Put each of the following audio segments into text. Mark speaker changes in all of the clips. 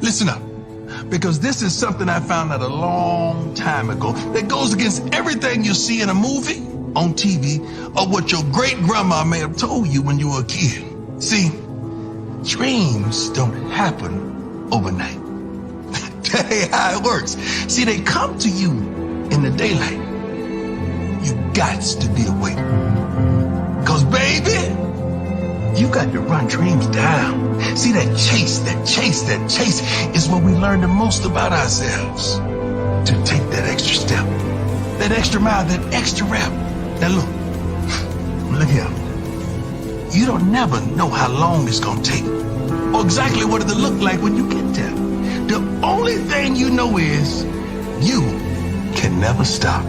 Speaker 1: Listen up, because this is something I found out a long time ago that goes against everything you see in a movie, on TV, or what your great-grandma may have told you when you were a kid. See, dreams don't happen overnight. That ain't how it works. See, they come to you in the daylight. You gots to be awake. Cause baby, you got to run dreams down. See, that chase is where we learn the most about ourselves. To take that extra step, that extra mile, that extra rep. Now look here. You don't never know how long it's gonna take, or exactly what it'll look like when you get there. The only thing you know is you can never stop.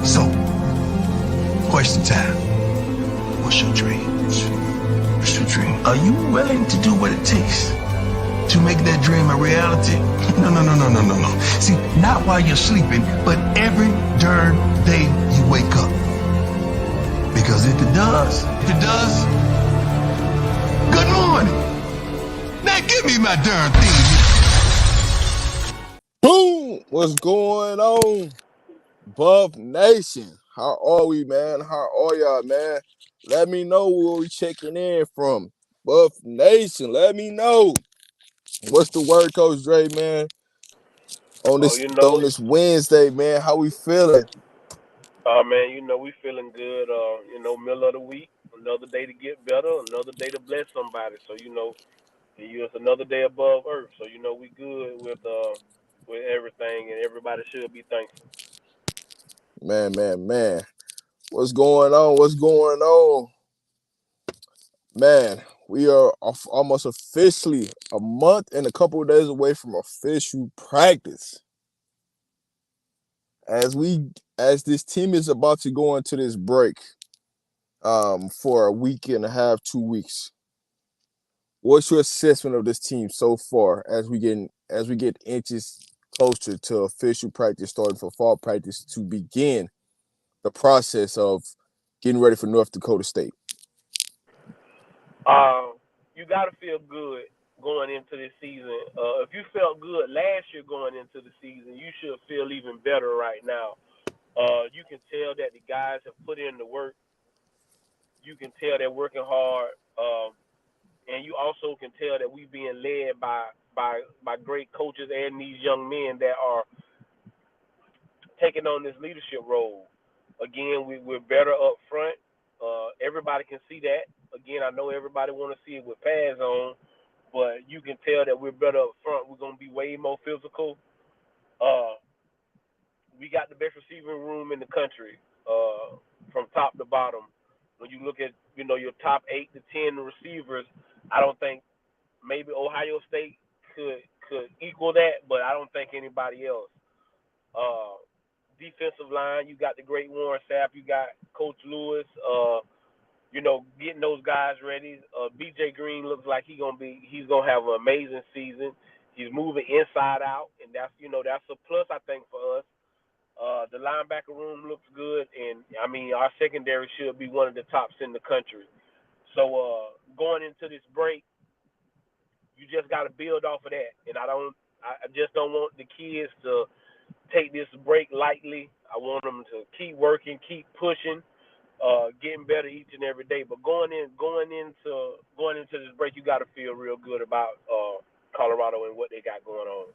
Speaker 1: So, question time. What's your dreams? What's your dream? Are you willing to do what it takes to make that dream a reality? No. See, not while you're sleeping, but every darn day you wake up. Because if it does, good morning. Now give me my darn thing.
Speaker 2: Boom! What's going on, Buff Nation? How are we, man? How are y'all, man? Let me know where we checking in from. Buff Nation, let me know. What's the word, Coach Dre, man? On this Wednesday, man, how we feeling?
Speaker 3: Man, we feeling good. Middle of the week, another day to get better, another day to bless somebody. So it's another day above earth. So we good with everything, and everybody should be thankful.
Speaker 2: Man. What's going on? Man, we are almost officially a month and a couple of days away from official practice. As this team is about to go into this break for a week and a half, 2 weeks. What's your assessment of this team so far as we get inches closer to official practice starting for fall practice to begin the process of getting ready for North Dakota State?
Speaker 3: You got to feel good going into this season. If you felt good last year going into the season, you should feel even better right now. You can tell that the guys have put in the work. You can tell they're working hard, and you also can tell that we're being led by great coaches and these young men that are taking on this leadership role. Again, we're better up front. Everybody can see that. Again, I know everybody want to see it with pads on, but you can tell that we're better up front. We're going to be way more physical. We got the best receiving room in the country from top to bottom. When you look at, your top 8 to 10 receivers, I don't think maybe Ohio State could equal that, but I don't think anybody else. Defensive line, you got the great Warren Sapp, you got Coach Lewis, getting those guys ready. BJ Green looks like he's gonna have an amazing season. He's moving inside out, and that's a plus I think for us. The linebacker room looks good, and our secondary should be one of the tops in the country. So going into this break, you just got to build off of that, and I just don't want the kids to take this break lightly. I want them to keep working, keep pushing, getting better each and every day. But going into this break, you got to feel real good about Colorado and what they got going on.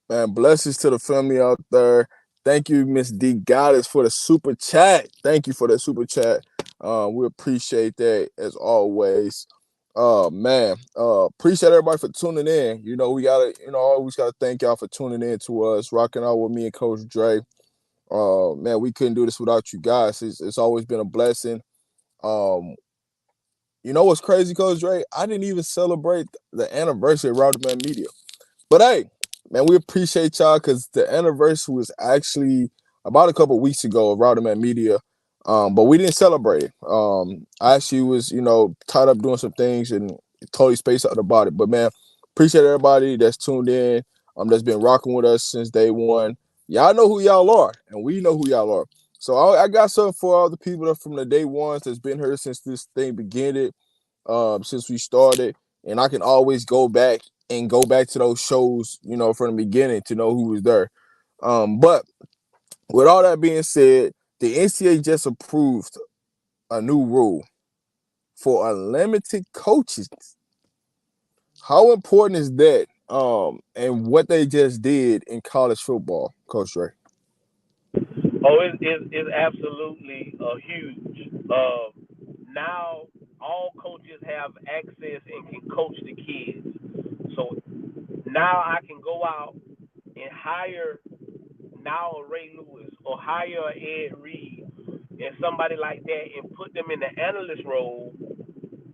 Speaker 2: Man, blessings to the family out there. Thank you, Miss D Goddess, for the super chat. Thank you for the super chat. We appreciate that as always. Man, appreciate everybody for tuning in. We always gotta thank y'all for tuning in to us, rocking out with me and Coach Dre. Man, we couldn't do this without you guys. It's always been a blessing. What's crazy, Coach Dre? I didn't even celebrate the anniversary of RobDaManMedia. But hey, man, we appreciate y'all because the anniversary was actually about a couple of weeks ago of RobDaManMedia. But we didn't celebrate it. I actually was, tied up doing some things and totally spaced out about it. But man, appreciate everybody that's tuned in, that's been rocking with us since day one. Y'all know who y'all are, and we know who y'all are. So I got something for all the people that from the day ones that's been here since this thing began, since we started. And I can always go back and go back to those shows, from the beginning to know who was there. But with all that being said, the NCAA just approved a new rule for unlimited coaches. How important is that? And what they just did in college football, Coach Ray?
Speaker 3: Oh, it's absolutely huge. Now all coaches have access and can coach the kids. So now I can go out and hire now a Ray Lewis or hire a Ed Reed and somebody like that and put them in the analyst role,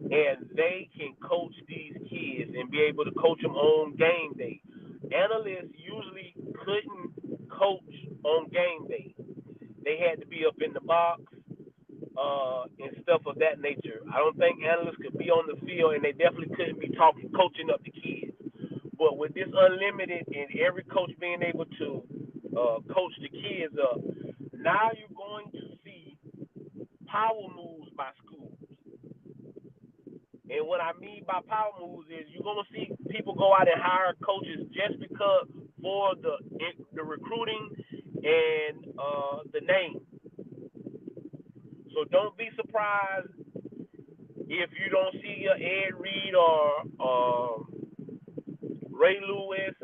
Speaker 3: and they can coach these kids and be able to coach them on game day. Analysts usually couldn't coach on game day. They had to be up in the box and stuff of that nature. I don't think analysts could be on the field, and they definitely couldn't be coaching up the kids. But with this unlimited and every coach being able to coach the kids up, now you're going to see power moves by schools. And what I mean by power moves is you're going to see people go out and hire coaches just because for the recruiting and the name. So don't be surprised if you don't see Ed Reed or Ray Lewis,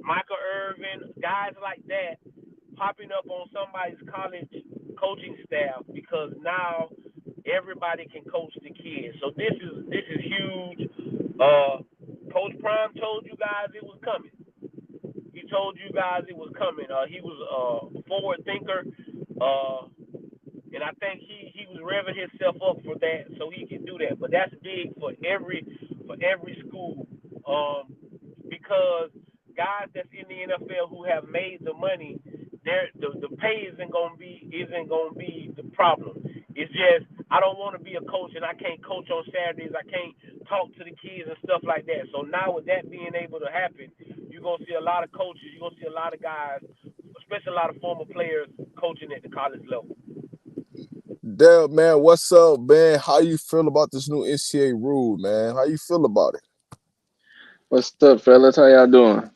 Speaker 3: Michael Irvin, guys like that popping up on somebody's college coaching staff, because now everybody can coach the kids. So this is huge. Coach Prime told you guys it was coming. He told you guys it was coming. He was a forward thinker, and I think he was revving himself up for that so he can do that. But that's big for every school, because guys that's in the NFL who have made the money, the pay isn't gonna be the problem. It's just I don't want to be a coach and I can't coach on Saturdays. I can't talk to the kids and stuff like that. So now with that being able to happen, you're gonna see a lot of coaches. You're gonna see a lot of guys, especially a lot of former players, coaching at the college level.
Speaker 2: Dale, man, what's up, man? How you feel about this new NCAA rule, man? How you feel about it?
Speaker 4: What's up, fellas? How y'all doing?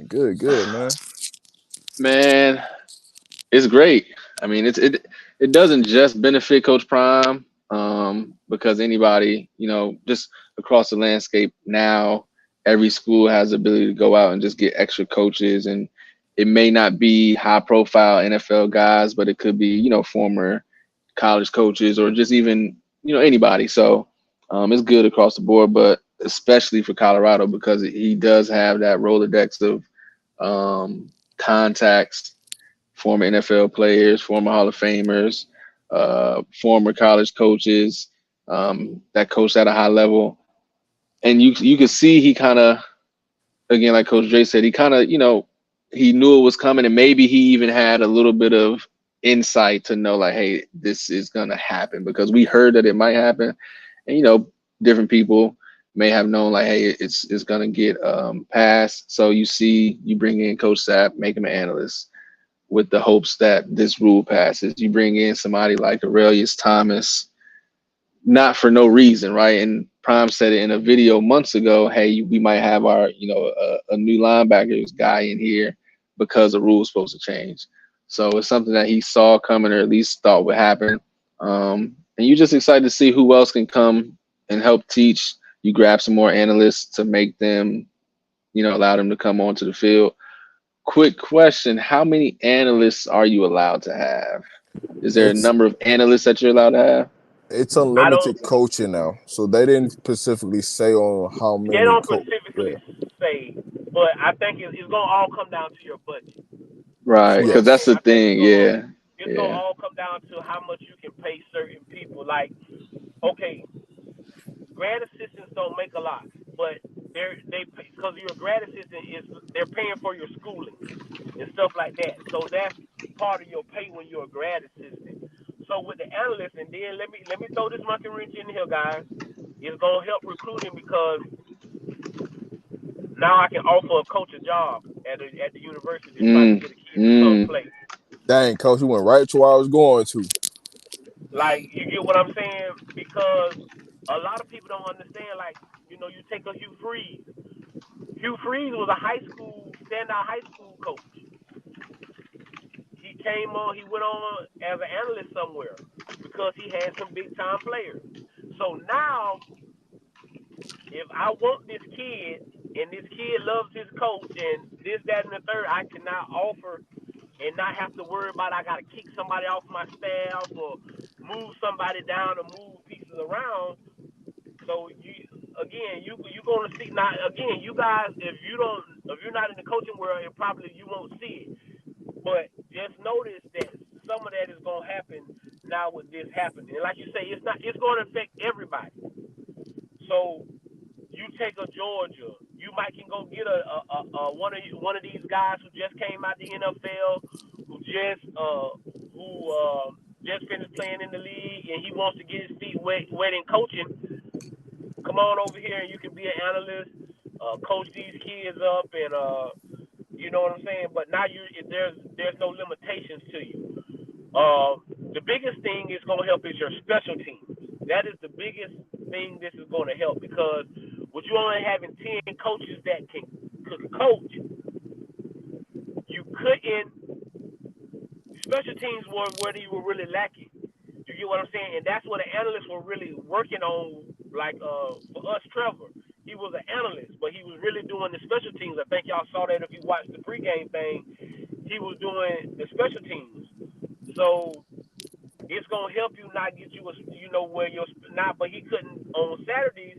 Speaker 2: Good, man.
Speaker 4: Man, it's great. I mean, it doesn't just benefit Coach Prime, because anybody, just across the landscape now, every school has the ability to go out and just get extra coaches, and it may not be high profile NFL guys, but it could be, former college coaches or just even, anybody. So it's good across the board, but especially for Colorado because he does have that Rolodex of contacts, former NFL players, former Hall of Famers, former college coaches that coached at a high level. And you could see he kind of, again, like Coach Jay said, he kind of, he knew it was coming, and maybe he even had a little bit of insight to know, like, hey, this is going to happen, because we heard that it might happen. And, different people may have known, like, hey, it's going to get passed. So you bring in Coach Sapp, make him an analyst with the hopes that this rule passes. You bring in somebody like Aurelius Thomas, not for no reason, right? And Prime said it in a video months ago, hey, we might have our, a new linebackers guy in here because the rule is supposed to change. So it's something that he saw coming, or at least thought would happen. And you're just excited to see who else can come and help teach. You grab some more analysts to make them, allow them to come onto the field. Quick question: how many analysts are you allowed to have? Is there a
Speaker 2: It's
Speaker 4: number of analysts that you're allowed to have?
Speaker 2: it's unlimited coaching now, so they didn't specifically say on how
Speaker 3: They
Speaker 2: many
Speaker 3: don't specifically
Speaker 2: Yeah.
Speaker 3: say, but I think it's gonna all come down to your budget. You
Speaker 4: Right,
Speaker 3: know what
Speaker 4: because
Speaker 3: I'm
Speaker 4: that's
Speaker 3: saying?
Speaker 4: the
Speaker 3: I think
Speaker 4: thing. Yeah,
Speaker 3: it's gonna
Speaker 4: yeah.
Speaker 3: all come down to how much you can pay certain people. Like, okay, grad assistants don't make a lot, but they because you're a grad assistant is they're paying for your schooling and stuff like that. So that's part of your pay when you're a grad assistant. So with the analyst, and then let me throw this monkey wrench in here, guys. It's gonna help recruiting because now I can offer a coach a job at the university to try to
Speaker 4: Mm,
Speaker 3: get a kid to come
Speaker 4: mm.
Speaker 3: play.
Speaker 2: Dang, Coach, you went right to where I was going to.
Speaker 3: Like, you get what I'm saying? Because a lot of people don't understand. Like, you take a Hugh Freeze. Hugh Freeze was a standout high school coach. He went on as an analyst somewhere because he had some big time players. So now, if I want this kid and this kid loves his coach and this, that, and the third, I cannot offer and not have to worry about I got to kick somebody off my staff or move somebody down or move pieces around. So you're gonna see now again. You guys, if you're not in the coaching world, you won't see it. But just notice that some of that is gonna happen now with this happening. And like you say, it's gonna affect everybody. So you take a Georgia, you might can go get one of these guys who just came out the NFL, who just finished playing in the league, and he wants to get his feet wet in coaching. Come on over here, and you can be an analyst, coach these kids up, and you know what I'm saying. But now there's no limitations to you. The biggest thing is going to help is your special teams. That is the biggest thing this is going to help, because with you only having 10 coaches that could coach, you couldn't. Special teams were where you were really lacking. You get what I'm saying? And that's what the analysts were really working on. Like for us, Trevor, he was an analyst, but he was really doing the special teams. I think y'all saw that if you watched the pregame thing. He was doing the special teams. So it's gonna help you not get you where you're not. But he couldn't on Saturdays.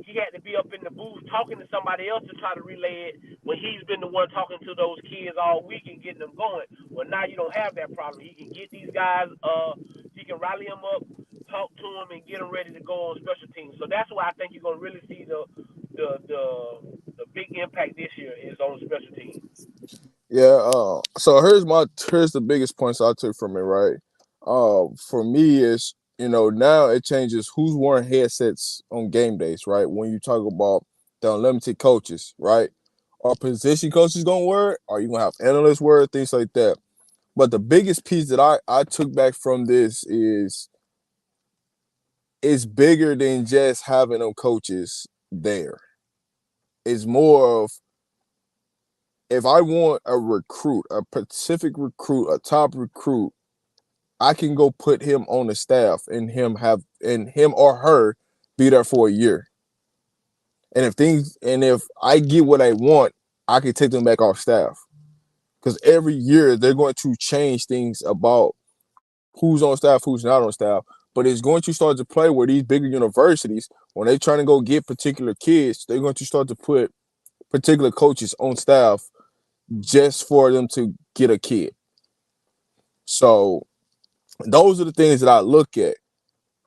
Speaker 3: He had to be up in the booth talking to somebody else to try to relay it when he's been the one talking to those kids all week and getting them going. Well, now you don't have that problem. He can get these guys. He can rally them up, talk to them, and get them ready to go on special teams. So that's why I think you're gonna really see the big impact this year is on special teams.
Speaker 2: Yeah. So here's the biggest points I took from it. Right. For me is now it changes who's wearing headsets on game days. Right. When you talk about the unlimited coaches, right? Are position coaches gonna wear it? Are you gonna have analysts wear it? Things like that. But the biggest piece that I took back from this is it's bigger than just having them coaches there. It's more of, if I want a recruit, a Pacific recruit, a top recruit, I can go put him on the staff and him or her be there for a year. And if I get what I want, I can take them back off staff. Because every year they're going to change things about who's on staff, who's not on staff. But it's going to start to play where these bigger universities, when they're trying to go get particular kids, they're going to start to put particular coaches on staff just for them to get a kid. So those are the things that I look at.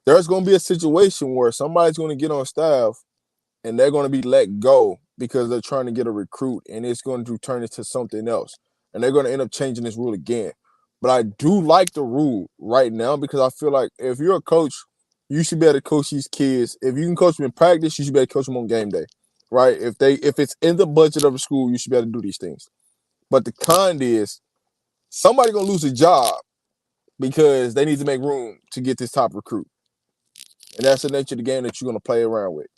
Speaker 2: There's going to be a situation where somebody's going to get on staff and they're going to be let go because they're trying to get a recruit, and it's going to turn into something else. And they're going to end up changing this rule again. But I do like the rule right now, because I feel like if you're a coach, you should be able to coach these kids. If you can coach them in practice, you should be able to coach them on game day, right? If it's in the budget of the school, you should be able to do these things. But the con is somebody's going to lose a job because they need to make room to get this top recruit. And that's the nature of the game that you're going to play around with.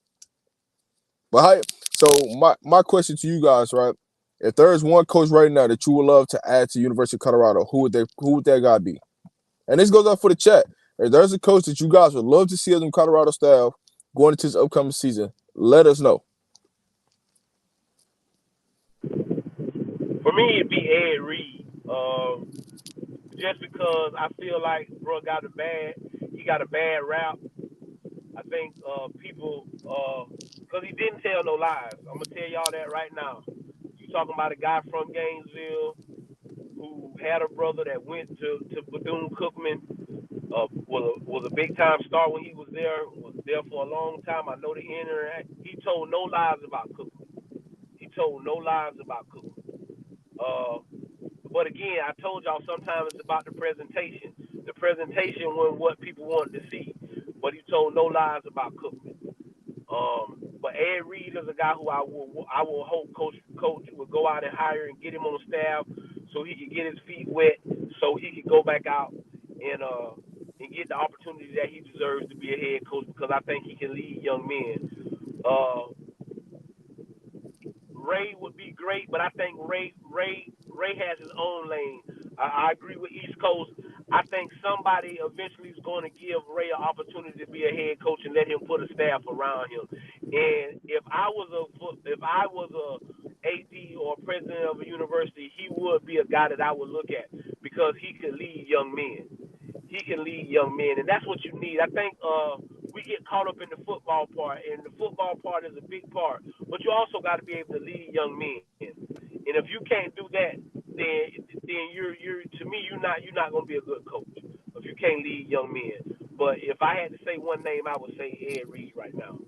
Speaker 2: But so my question to you guys, right? If there's one coach right now that you would love to add to University of Colorado, who would that guy be? And this goes up for the chat. If there's a coach that you guys would love to see as in Colorado staff going into this upcoming season, let us know.
Speaker 3: For me, it'd be Ed Reed. Just because I feel like bro he got a bad rap. I think people, because he didn't tell no lies. I'm gonna tell y'all that right now. You talking about a guy from Gainesville who had a brother that went to Bethune-Cookman, was a big time star when he was there for a long time. I know the interact. He told no lies about Cookman. He told no lies about Cookman. But again, I told y'all sometimes it's about the presentation. The presentation was what people wanted to see. But he told no lies about Cookman. But Ed Reed is a guy who I will hope Coach would go out and hire and get him on staff so he could get his feet wet, so he could go back out and get the opportunity that he deserves to be a head coach, because I think he can lead young men. Ray would be great, but I think Ray has his own lane. I agree with East Coast. I think somebody eventually is going to give Ray an opportunity to be a head coach and let him put a staff around him. And if I was a AD or president of a university, he would be a guy that I would look at because he could lead young men. He can lead young men, and that's what you need. I think we get caught up in the football part, and the football part is a big part. But you also got to be able to lead young men, and if you can't do that, then you're to me you're not going to be a good coach if you can't lead young men. But if I had to say one name, I would say Ed Reed right now.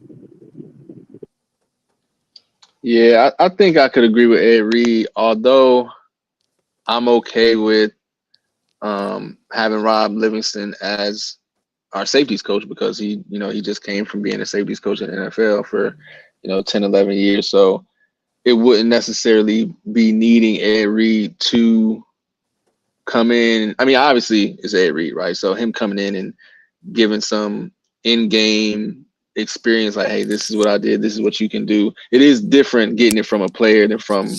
Speaker 4: Yeah, I think I could agree with Ed Reed, although I'm okay with having Rob Livingston as our safeties coach because he just came from being a safeties coach in the NFL for 10, 11 years. So it wouldn't necessarily be needing Ed Reed to come in. I mean, obviously it's Ed Reed, right? So him coming in and giving some in-game experience, like, hey, this is what I did, this is what you can do. It is different getting it from a player than from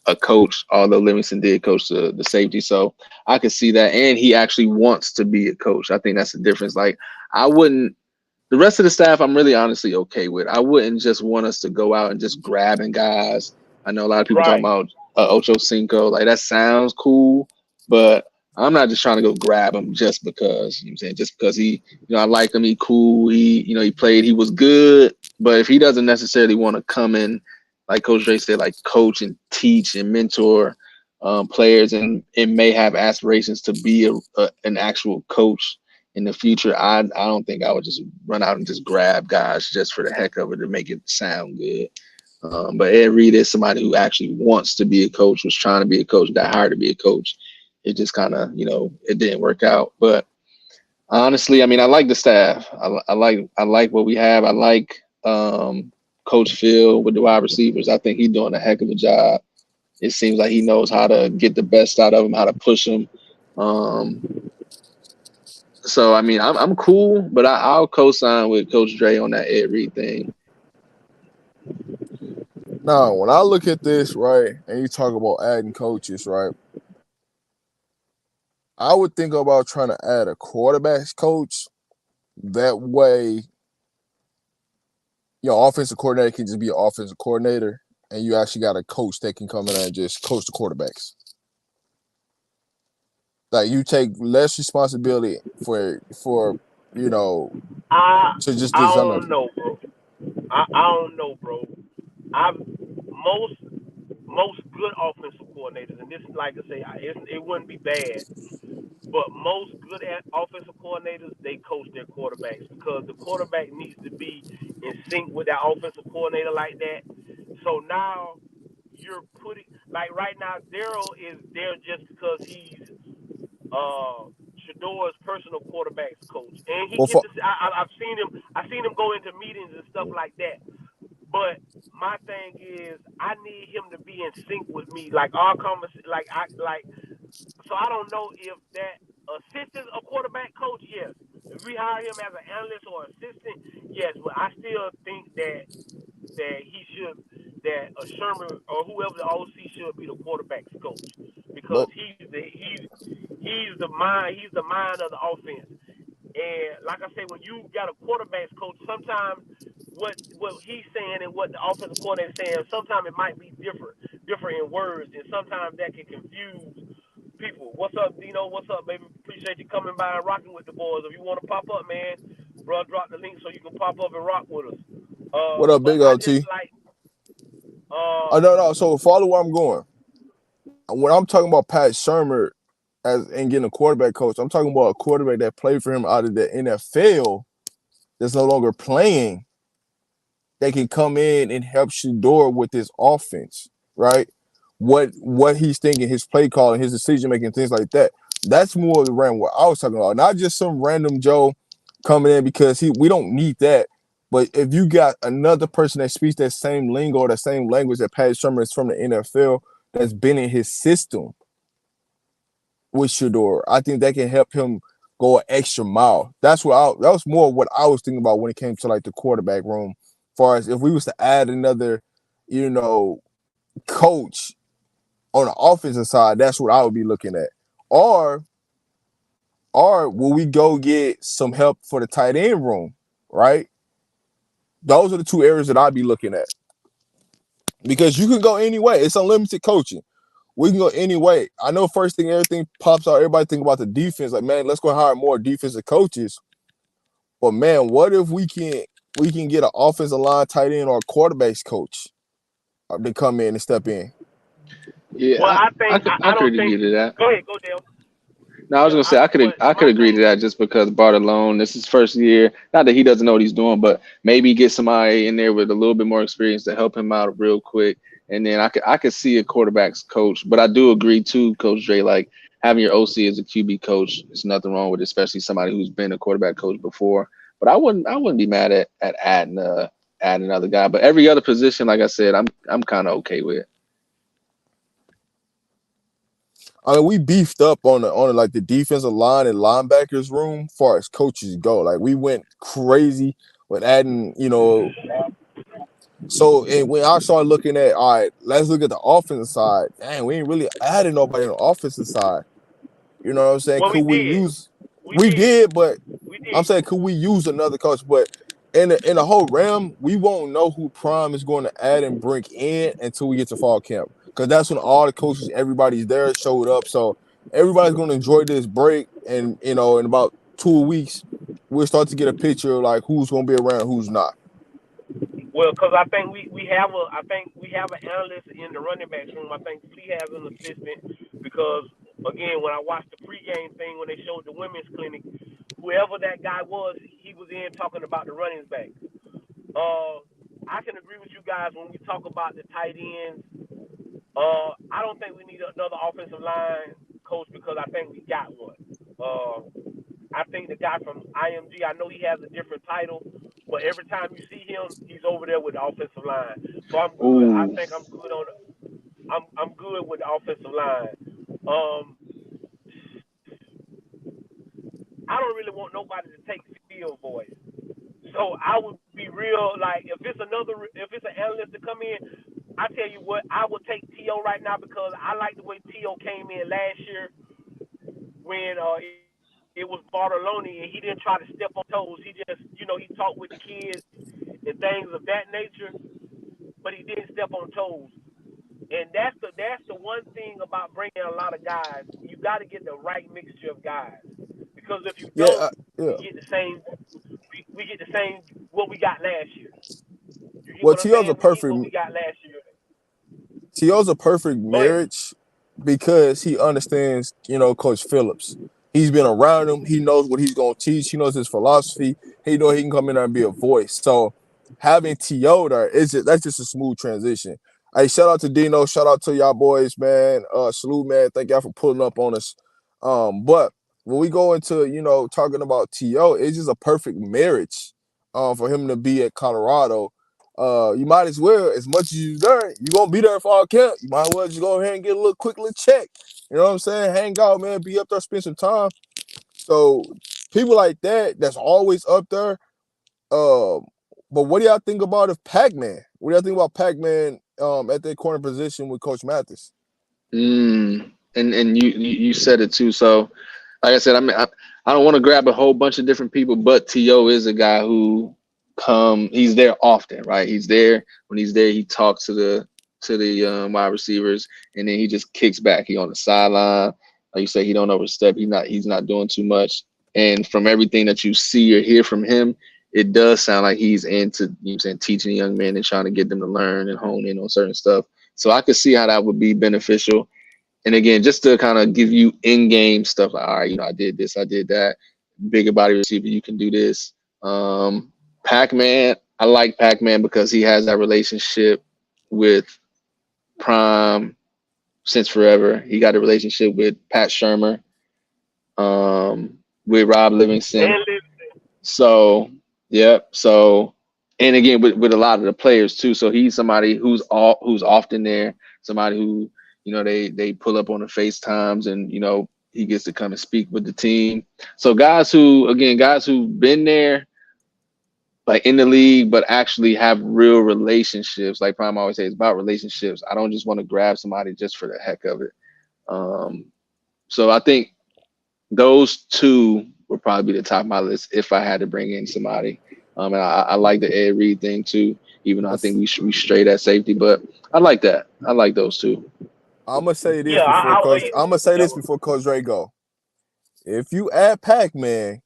Speaker 4: a coach, although Livingston did coach the safety. So I could see that. And he actually wants to be a coach. I think that's the difference. Like, the rest of the staff, I'm really honestly okay with. I wouldn't just want us to go out and just grabbing guys. I know a lot of people talking about Ocho Cinco. Like, that sounds cool, but I'm not just trying to go grab him just because, you know what I'm saying, just because he, I like him, he cool, he played, he was good. But if he doesn't necessarily want to come in, like Coach Dre said, like coach and teach and mentor players, and it may have aspirations to be an actual coach in the future, I don't think I would just run out and just grab guys just for the heck of it to make it sound good. But Ed Reed is somebody who actually wants to be a coach, was trying to be a coach, got hired to be a coach. It just kind of, it didn't work out. But honestly, I mean, I like the staff. I like what we have. I like Coach Phil with the wide receivers. I think he's doing a heck of a job. It seems like he knows how to get the best out of them, how to push them. So, I mean, I'm cool, but I'll co-sign with Coach Dre on that Ed Reed thing.
Speaker 2: Now, when I look at this, right, and you talk about adding coaches, right, I would think about trying to add a quarterbacks coach. That way, your offensive coordinator can just be an offensive coordinator, and you actually got a coach that can come in and just coach the quarterbacks. Like, you take less responsibility for to just
Speaker 3: I
Speaker 2: design
Speaker 3: don't know, bro. I don't know, bro. I've most good offensive coordinators, and this, like I say, it wouldn't be bad. But most good offensive coordinators, they coach their quarterbacks because the quarterback needs to be in sync with that offensive coordinator like that. So now you're putting, like right now, Daryl is there just because he's Shador's personal quarterbacks coach, and he gets. I've seen him go into meetings and stuff like that. But my thing is, I need him to be in sync with me, like our conversation, So I don't know if that assistant a quarterback coach, yes. If we hire him as an analyst or assistant, yes. But I still think that Sherman or whoever the OC should be the quarterback's coach because he's the mind of the offense. And like I say, when you got a quarterback's coach, sometimes what he's saying and what the offensive coordinator is saying, sometimes it might be different in words, and sometimes that can confuse people. What's up, Dino? What's up, baby? Appreciate you coming by and rocking with the boys. If you want to pop up, man, bro, drop the link so you can pop up and rock with us.
Speaker 2: What up, Big LT? No. So follow where I'm going. When I'm talking about Pat Shurmur and getting a quarterback coach, I'm talking about a quarterback that played for him out of the NFL that's no longer playing. They can come in and help Shador with his offense, right? What he's thinking, his play calling, his decision making, things like that. That's more around what I was talking about. Not just some random Joe coming in because we don't need that. But if you got another person that speaks that same lingo or the same language that Pat Shurmur is from the NFL that's been in his system with Shador, I think that can help him go an extra mile. That was more what I was thinking about when it came to like the quarterback room far as if we was to add another, coach on the offensive side, that's what I would be looking at. Or will we go get some help for the tight end room, right? Those are the two areas that I'd be looking at. Because you can go any way. It's unlimited coaching. We can go any way. I know first thing everything pops out, everybody think about the defense. Like, man, let's go hire more defensive coaches. But man, what if we can get an offensive line tight end or a quarterbacks coach to come in and step in?
Speaker 4: Yeah,
Speaker 3: Well,
Speaker 4: I could agree to that.
Speaker 3: Go ahead, go Dale.
Speaker 4: No, I was gonna say I could agree to that just because Bart alone, this is his first year. Not that he doesn't know what he's doing, but maybe get somebody in there with a little bit more experience to help him out real quick. And then I could see a quarterback's coach. But I do agree too, Coach Dre, like having your OC as a QB coach, there's nothing wrong with it, especially somebody who's been a quarterback coach before. But I wouldn't be mad at adding another guy. But every other position, like I said, I'm kind of okay with.
Speaker 2: I mean, we beefed up on like the defensive line and linebackers room as far as coaches go. Like we went crazy with adding, So when I started looking at, all right, let's look at the offensive side. Dang, we ain't really added nobody on the offensive side. You know what I'm saying?
Speaker 3: Well,
Speaker 2: could we
Speaker 3: did.
Speaker 2: use? We did, but
Speaker 3: we did.
Speaker 2: I'm saying, could we use another coach? But in the whole realm, we won't know who Prime is going to add and bring in until we get to fall camp, because that's when all the coaches, everybody's there, showed up. So everybody's going to enjoy this break, and in about 2 weeks, we'll start to get a picture of like who's going to be around, who's not.
Speaker 3: Well, because I think we have an analyst in the running backs room. I think Flea has an assistant because again, when I watched the pregame thing when they showed the women's clinic, whoever that guy was, he was in talking about the running backs. I can agree with you guys when we talk about the tight ends. I don't think we need another offensive line coach because I think we got one. I think the guy from IMG, I know he has a different title, but every time you see him, he's over there with the offensive line. So I'm good.
Speaker 4: Ooh.
Speaker 3: I think I'm good on. I'm good with the offensive line. I don't really want nobody to take field voice. So I would be real, like if it's an analyst to come in, I tell you what, I would take T.O. right now because I like the way T.O. came in last year when it was Bartoloni and he didn't try to step on toes. He just, he talked with the kids and things of that nature, but he didn't step on toes. And that's the one thing about bringing a lot of guys. You got to get the right mixture of guys because if you don't, we get the same. We get the same what we got last year.
Speaker 2: Well, T.O.'s a perfect.
Speaker 3: What we got last year.
Speaker 2: T.O.'s a perfect marriage because he understands, Coach Phillips. He's been around him. He knows what he's going to teach. He knows his philosophy. He knows he can come in there and be a voice. So having T.O. there, that's just a smooth transition. Hey, shout out to Dino. Shout out to y'all boys, man. Salute, man. Thank y'all for pulling up on us. But when we go into, talking about T.O., it's just a perfect marriage for him to be at Colorado. You might as well, as much as you're there, you're going to be there for all camp. You might as well just go ahead and get a quick little check. You know what I'm saying? Hang out, man. Be up there, spend some time. So people like that's always up there. But what do y'all think about Pacman? What do y'all think about Pacman at that corner position with Coach Mathis?
Speaker 4: And you said it too. So like I said, I don't want to grab a whole bunch of different people, but T.O. is a guy who he's there often, right? He's there. When he's there, he talks to the wide receivers, and then he just kicks back. He on the sideline. Like you say, he don't overstep. He's not doing too much. And from everything that you see or hear from him, it does sound like he's into teaching young men and trying to get them to learn and hone in on certain stuff. So I could see how that would be beneficial. And again, just to kind of give you in-game stuff, like, all right, I did this, I did that. Bigger body receiver, you can do this. Pacman, I like Pacman because he has that relationship with Prime since forever. He got a relationship with Pat Shurmur, with Rob Livingston. So, yeah. So, and again, with a lot of the players too. So he's somebody who's often there, somebody who, they pull up on the FaceTimes and, he gets to come and speak with the team. So guys who've been there, like in the league, but actually have real relationships. Like Prime always says, it's about relationships. I don't just want to grab somebody just for the heck of it. So I think those two would probably be the top of my list if I had to bring in somebody. And I like the Ed Reed thing too, even though I think we should be straight at safety. But I like that. I like those two.
Speaker 2: I'm gonna say this
Speaker 3: Yeah,
Speaker 2: before
Speaker 3: I
Speaker 2: Coach. I'm gonna say
Speaker 3: yeah.
Speaker 2: this before Coach Ray go. If you add Pacman,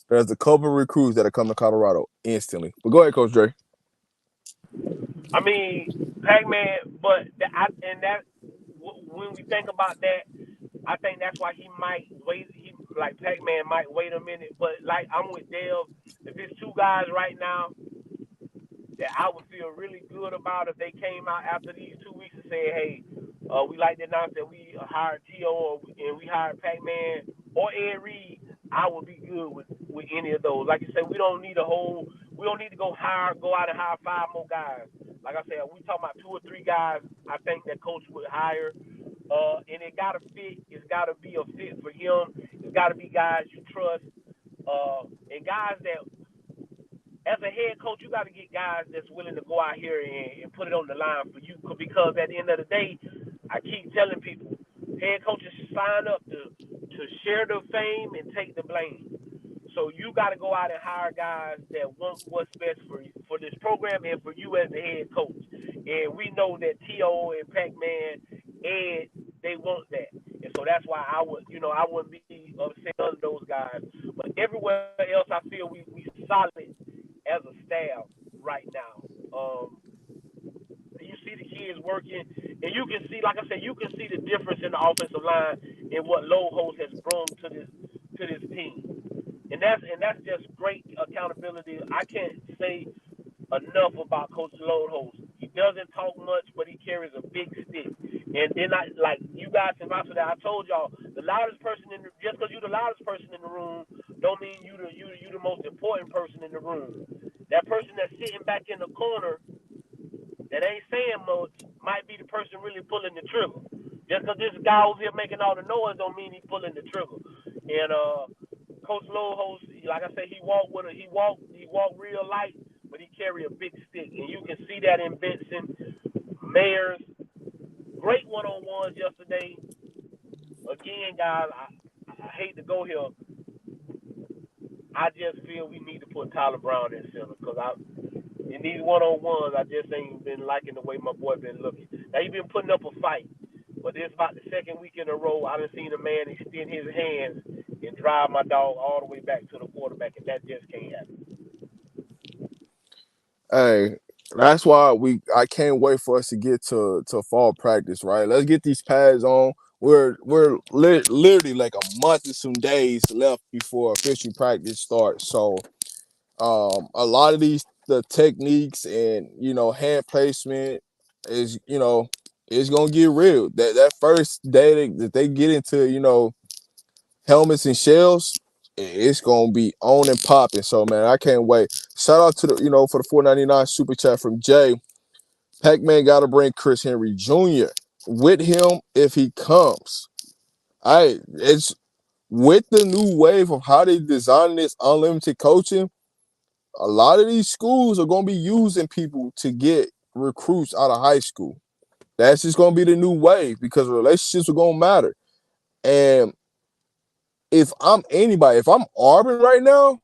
Speaker 2: there's a couple of recruits that are coming to Colorado instantly. But go ahead, Coach Dre.
Speaker 3: I mean, Pacman, but when we think about that, I think that's why he might wait. He like Pacman might wait a minute, but like I'm with Dale. If it's two guys right now that I would feel really good about if they came out after these 2 weeks and said, hey, we like to announce that we hired T.O. and we hired Pacman or Ed Reed, I would be good with any of those. Like you said, we don't need to go out and hire 5 more guys. Like I said, we talking about 2 or 3 guys I think that coach would hire. And it gotta fit. It's gotta be a fit for him. It's gotta be guys you trust. And guys that as a head coach, you got to get guys that's willing to go out here and put it on the line for you. Because at the end of the day, I keep telling people, head coaches sign up to share the fame and take the blame. So you got to go out and hire guys that want what's best for this program and for you as the head coach. And we know that T.O. and Pacman, Ed, they want that. And so that's why I wouldn't be upset under those guys. But everywhere else, I feel we solid as a staff right now. You see the kids working, and you can see, like I said, you can see the difference in the offensive line and what Logos has brought to this team, and that's just great accountability. I can't say enough about Coach Logos. He doesn't talk much, but he carries a big stick. And then like you guys can vouch for that. I told y'all the loudest person just because you're the loudest person in the room, don't mean you the most important person in the room. That person that's sitting back in the corner that ain't saying much might be the person really pulling the trigger. Just because this guy over here making all the noise don't mean he's pulling the trigger. And Coach Logos, like I said, he walked real light, but he carry a big stick, and you can see that in Benson, Mayers. Great one-on-ones yesterday. Again, guys, I hate to go here. I just feel we need to put Tyler Brown in center because in these one-on-ones, I just ain't been liking the way my boy been looking. Now, he been putting up a fight, but this about the second week in a row I done seen a man extend his hands and drive my dog all the way back to the quarterback, and that just can't happen.
Speaker 2: Hey, that's why I can't wait for us to get to fall practice, right? Let's get these pads on. We're literally like a month and some days left before official practice starts. So a lot of the techniques and hand placement is gonna get real. That first day that they get into helmets and shells, it's gonna be on and popping. So man, I can't wait. Shout out to the for the 4.99 super chat from Jay. Pacman got to bring Chris Henry Jr. with him if he comes. It's with the new wave of how they designing this unlimited coaching. A lot of these schools are going to be using people to get recruits out of high school. That's just going to be the new wave because relationships are going to matter. And if I'm anybody, if I'm Auburn right now,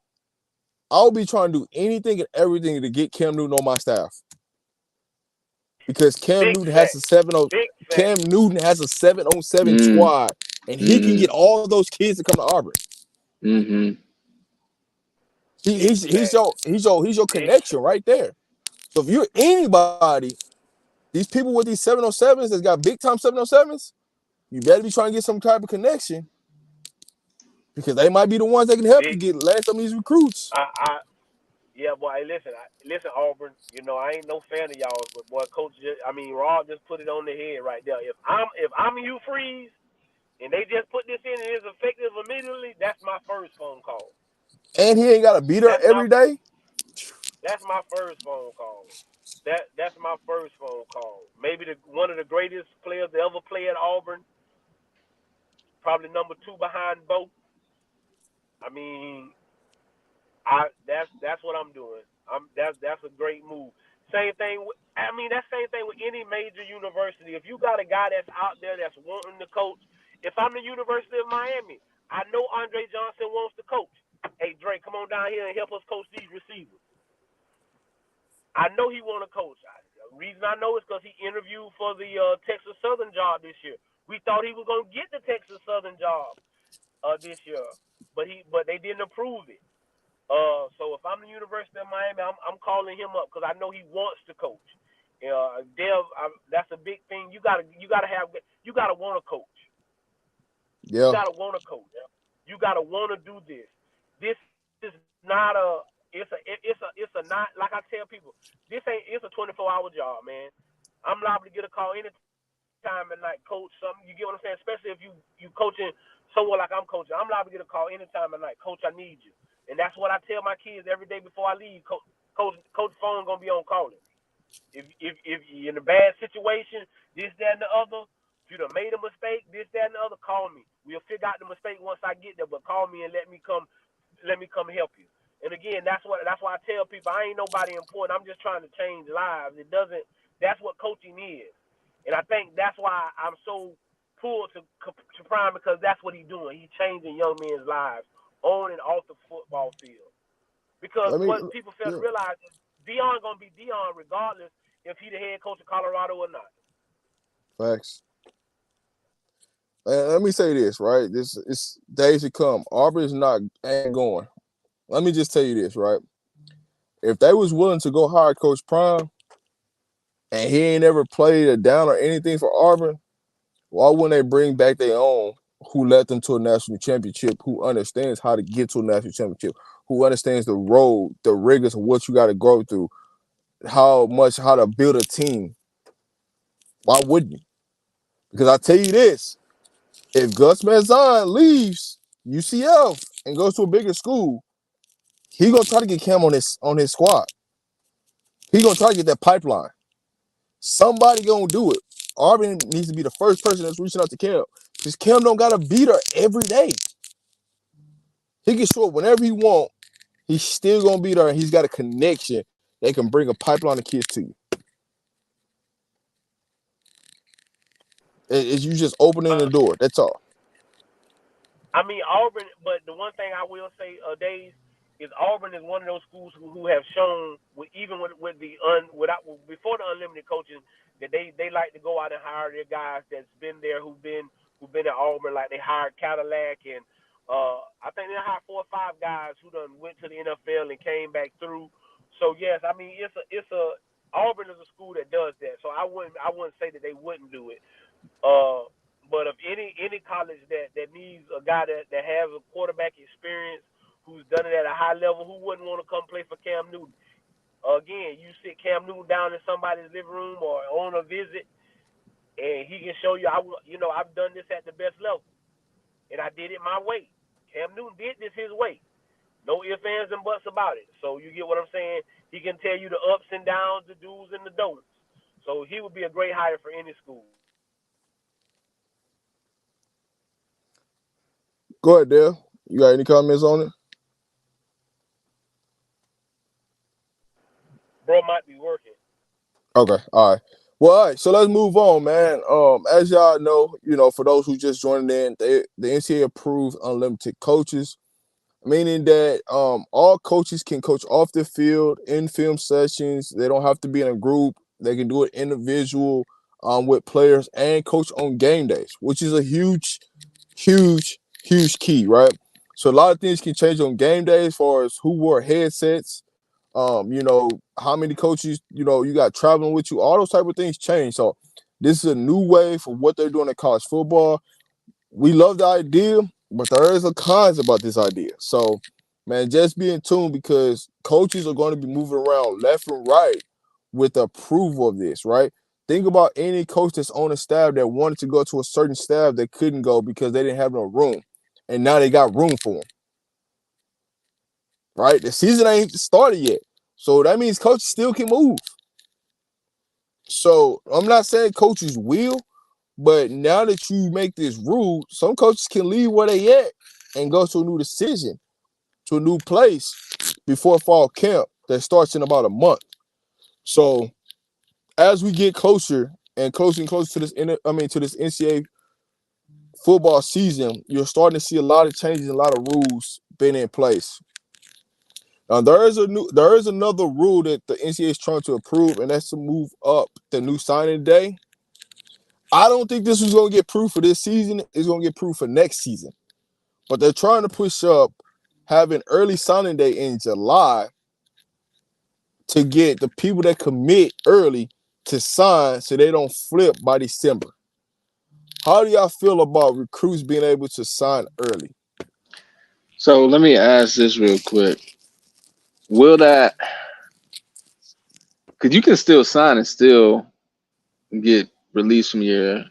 Speaker 2: I'll be trying to do anything and everything to get Cam Newton on my staff. Because Cam Newton has a 7-on-7 squad, and he can get all those kids to come to Auburn.
Speaker 4: Mm-hmm.
Speaker 2: He's your connection right there. So if you're anybody, these people with these 707s that's got big time 707s, you better be trying to get some type of connection because they might be the ones that can help you land some of these recruits.
Speaker 3: Yeah, boy. Hey, listen, Auburn. I ain't no fan of y'all, but boy, Rob just put it on the head right there. If I'm Hugh Freeze and they just put this in and it's effective immediately, that's my first phone call.
Speaker 2: And he ain't got to be there every day.
Speaker 3: That's my first phone call. That's my first phone call. Maybe one of the greatest players to ever play at Auburn. Probably number 2 behind Bo. I mean, That's what I'm doing. That's a great move. Same thing. That same thing with any major university. If you got a guy that's out there that's wanting to coach, if I'm the University of Miami, I know Andre Johnson wants to coach. Hey Dre, come on down here and help us coach these receivers. I know he want to coach. The reason I know is because he interviewed for the Texas Southern job this year. We thought he was gonna get the Texas Southern job this year, but they didn't approve it. So if I'm the University of Miami, I'm calling him up because I know he wants to coach. Dev, that's a big thing. You gotta want to coach.
Speaker 2: Yeah.
Speaker 3: You gotta want to coach. You gotta want to do this. This is not a. It's a not like I tell people. It's a 24-hour job, man. I'm liable to get a call any time at night, coach. Something you get what I'm saying. Especially if you coaching somewhere like I'm coaching. I'm liable to get a call any time at night, coach. I need you. And that's what I tell my kids every day before I leave. Coach phone gonna be on calling. If you're in a bad situation, this, that, and the other, if you done made a mistake, this, that, and the other, call me. We'll figure out the mistake once I get there, but call me and let me come help you. And again, that's why I tell people I ain't nobody important. I'm just trying to change lives. That's what coaching is. And I think that's why I'm so pulled to Prime, because that's what he's doing. He's changing young men's lives on and off the football field. Because what people fail to realize is Deion gonna be Deion regardless if he the head coach of Colorado or not.
Speaker 2: Facts. And let me say this, right? It's days to come. Auburn ain't going. Let me just tell you this, right? If they was willing to go hire Coach Prime and he ain't ever played a down or anything for Auburn, why wouldn't they bring back their own who led them to a national championship, who understands how to get to a national championship, who understands the road, the rigors of what you got to go through, how to build a team? Why wouldn't you? Because I tell you this, if Gus Malzahn leaves UCF and goes to a bigger school, he gonna try to get Cam on his squad. He gonna try to get that pipeline. Somebody gonna do it. Auburn needs to be the first person that's reaching out to Cam, because Cam don't gotta beat her every day. He can show up whenever he want. He's still gonna be there, and he's got a connection that can bring a pipeline of kids to you. It's you just opening the door. That's all.
Speaker 3: Auburn, but the one thing I will say, Dave, is Auburn is one of those schools who have shown, before the unlimited coaching, that they like to go out and hire their guys that's been there, who've been at Auburn. Like they hired Cadillac, and I think they hired 4 or 5 guys who done went to the NFL and came back through. So yes, Auburn is a school that does that. So I wouldn't say that they wouldn't do it. But if any college that needs a guy that has a quarterback experience, who's done it at a high level, who wouldn't want to come play for Cam Newton? Again, you sit Cam Newton down in somebody's living room or on a visit, and he can show you, I've done this at the best level, and I did it my way. Cam Newton did this his way. No ifs, ands, and buts about it. So you get what I'm saying? He can tell you the ups and downs, the do's and the don'ts. So he would be a great hire for any school.
Speaker 2: Go ahead, Dale. You got any comments on it?
Speaker 3: Bro might be working.
Speaker 2: Okay, all right. Well, all right, so let's move on, man. As y'all know, for those who just joined in, the NCAA approved unlimited coaches, meaning that all coaches can coach off the field in film sessions. They don't have to be in a group. They can do it individual with players and coach on game days, which is a huge key, right? So a lot of things can change on game day as far as who wore headsets, how many coaches, you got traveling with you, all those type of things change. So this is a new way for what they're doing in college football. We love the idea, but there is a cons about this idea. So, man, just be in tune, because coaches are going to be moving around left and right with approval of this, right? Think about any coach that's on a staff that wanted to go to a certain staff that couldn't go because they didn't have no room, and now they got room for them, right? The season ain't started yet, so that means coaches still can move. So I'm not saying coaches will, but now that you make this rule, some coaches can leave where they at and go to a new decision, to a new place, before fall camp that starts in about a month. So as we get closer and closer to this, to this NCAA football season, you're starting to see a lot of changes, a lot of rules being in place. There is another rule that the NCAA is trying to approve, and that's to move up the new signing day. I don't think this is going to get approved for this season. It's going to get approved for next season. But they're trying to push up having early signing day in July to get the people that commit early to sign so they don't flip by December. How do y'all feel about recruits being able to sign early?
Speaker 4: So let me ask this real quick. Will that, because you can still sign and still get released from your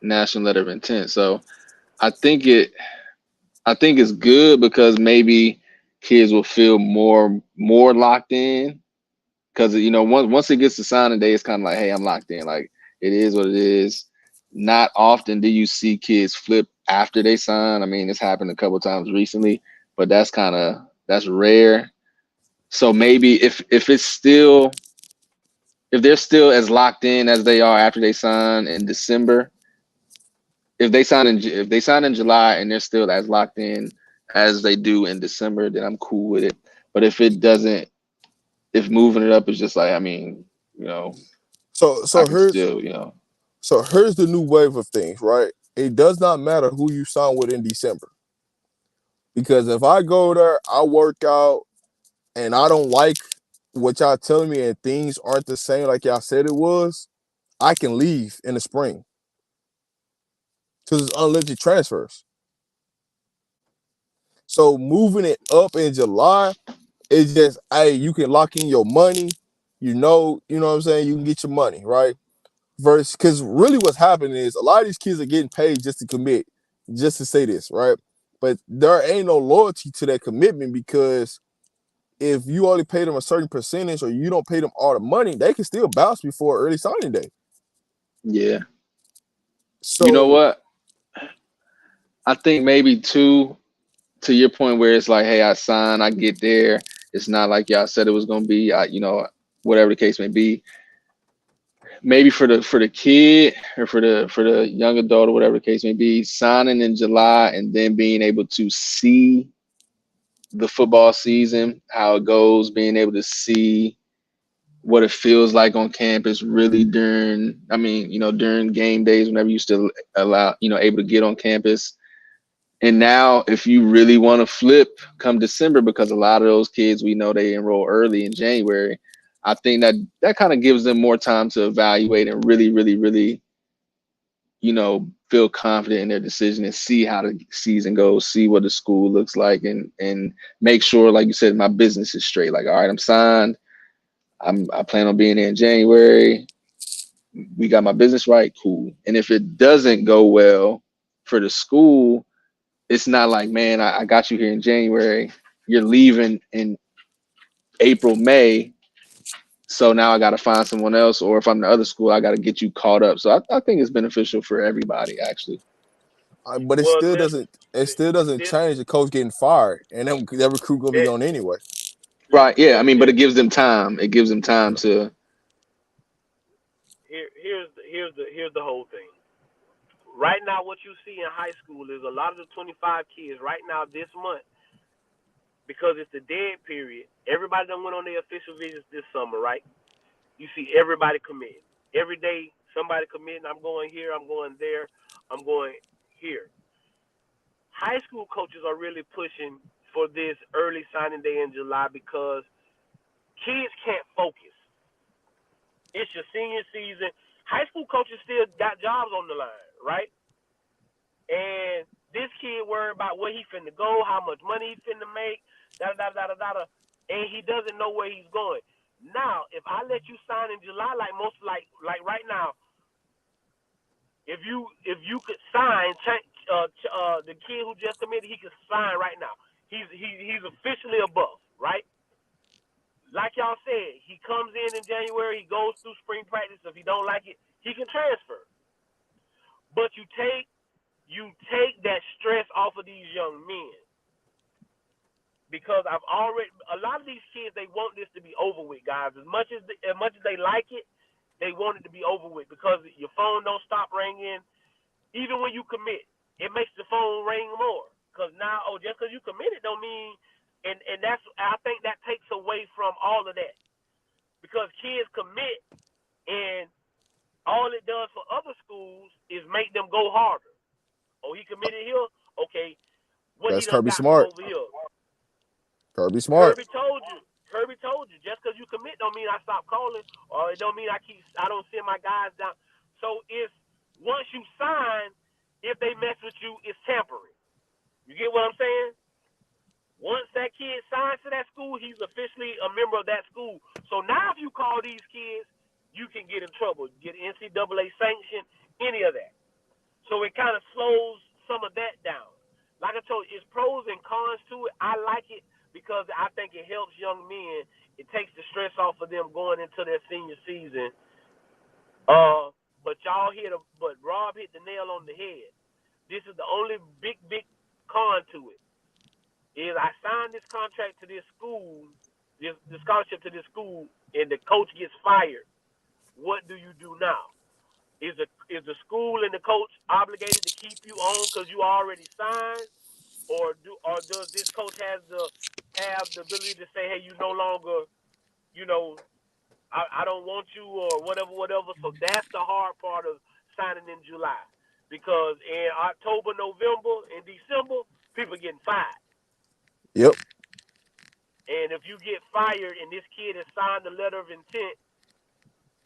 Speaker 4: national letter of intent. So I think it's good because maybe kids will feel more locked in. Because once it gets to signing day, it's kind of like, hey, I'm locked in. Like it is what it is. Not often do you see kids flip after they sign. I mean, it's happened a couple times recently, but that's rare. So maybe if they're still as locked in as they are after they sign in December, if they sign in July and they're still as locked in as they do in December, then I'm cool with it. But if it doesn't, if moving it up is just like, I mean,
Speaker 2: So
Speaker 4: I can
Speaker 2: here's
Speaker 4: still,
Speaker 2: so here's the new wave of things, right? It does not matter who you sign with in December. Because if I go there, I work out, and I don't like what y'all telling me and things aren't the same like y'all said it was, I can leave in the spring. Because it's unlimited transfers. So moving it up in July is just, hey, you can lock in your money. You know what I'm saying? You can get your money, right? Versus, because really what's happening is a lot of these kids are getting paid just to commit, just to say this, right? But there ain't no loyalty to that commitment because if you only pay them a certain percentage or you don't pay them all the money, they can still bounce before early signing day.
Speaker 4: yeah. You know
Speaker 2: So
Speaker 4: what? I think maybe too, to your point where it's like, hey, I sign, I get there. It's not like y'all said it was gonna be. Whatever the case may be. Maybe for the kid or for the young adult or whatever the case may be, signing in July and then being able to see the football season, how it goes, being able to see what it feels like on campus really during game days whenever you still able to get on campus. And now if you really want to flip come December, because a lot of those kids, we know they enroll early in January, I think that kind of gives them more time to evaluate and really, really, really, feel confident in their decision and see how the season goes, see what the school looks like, and make sure, like you said, my business is straight. Like, all right, I'm signed. I plan on being there in January. We got my business right, cool. And if it doesn't go well for the school, it's not like, man, I got you here in January. You're leaving in April, May. So now I got to find someone else. Or if I'm the other school, I got to get you caught up. So I think it's beneficial for everybody, actually.
Speaker 2: but it
Speaker 3: Well,
Speaker 2: still doesn't
Speaker 3: this
Speaker 2: change the coach getting fired, and then that recruit gonna be
Speaker 3: it,
Speaker 2: gone anyway.
Speaker 4: Right. Yeah. I
Speaker 3: here's
Speaker 4: mean, but
Speaker 3: this
Speaker 4: it gives them time. It gives them time to.
Speaker 3: here's the whole thing. Right now, what you see in high school is a lot of the 25 kids right now this month, because it's the dead period. Everybody done went on their official visits this summer, right? You see everybody committing. Every day, somebody committing. I'm going here. I'm going there. I'm going here. High school coaches are really pushing for this early signing day in July because kids can't focus. It's your senior season. High school coaches still got jobs on the line, right? And this kid worried about where he finna go, how much money he finna make, da da da da da da, and he doesn't know where he's going. Now, if I let you sign in July, like right now, if you could sign, the kid who just committed, he could sign right now. He's officially above, right? Like y'all said, he comes in January, he goes through spring practice. If he don't like it, he can transfer. But you take that stress off of these young men because a lot of these kids, they want this to be over with, guys. As much as they like it, they want it to be over with because your phone don't stop ringing. Even when you commit, it makes the phone ring more. Because now, just because you committed don't mean, and I think that takes away from all of that. Because kids commit, and all it does for other schools is make them go harder. Oh, he committed here? Okay. What
Speaker 2: That's
Speaker 3: he done
Speaker 2: Kirby
Speaker 3: got from
Speaker 2: Smart.
Speaker 3: over here?
Speaker 2: Kirby Smart.
Speaker 3: Kirby told you. Just because you commit don't mean I stop calling, or it don't mean I don't send my guys down. So it's once you sign, if they mess with you, it's tampering. You get what I'm saying? Once that kid signs to that school, he's officially a member of that school. So now if you call these kids, you can get in trouble, get NCAA sanction, any of that. So it kind of slows some of that down. Like I told you, it's pros and cons to it. I like it because I think it helps young men. It takes the stress off of them going into their senior season. But Rob hit the nail on the head. This is the only big con to it. Is I signed this contract to this school, this scholarship to this school, and the coach gets fired. What do you do now? Is the school and the coach obligated to keep you on because you already signed, or does this coach have the ability to say, hey, you no longer, I don't want you or whatever. So that's the hard part of signing in July, because in October, November, and December, people are getting fired.
Speaker 2: Yep.
Speaker 3: And if you get fired and this kid has signed a letter of intent,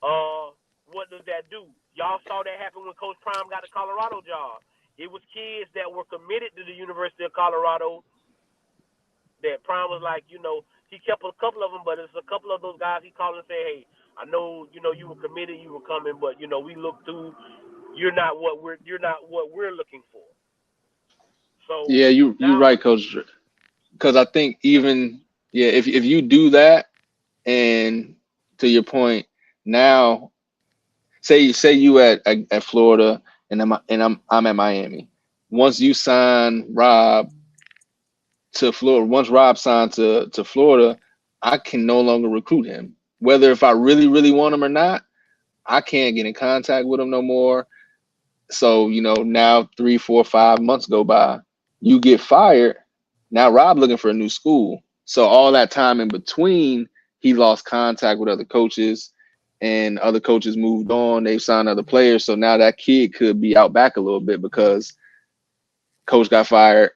Speaker 3: what does that do? Y'all saw that happen when Coach Prime got the Colorado job. It was kids that were committed to the University of Colorado that Prime was like, he kept a couple of them, but it's a couple of those guys he called and said, hey, I know, you were committed, you were coming, but, we looked through, you're not what we're looking for. So
Speaker 4: Yeah, you're right, Coach. Because I think if you do that, and to your point, now say you at Florida and I'm at Miami. Once you sign Rob to Florida, once Rob signed to Florida, I can no longer recruit him. Whether if I really, really want him or not, I can't get in contact with him no more. So, now 3, 4, 5 months go by, you get fired. Now Rob looking for a new school. So all that time in between, he lost contact with other coaches, and other coaches moved on. They've signed other players. So now that kid could be out back a little bit because coach got fired.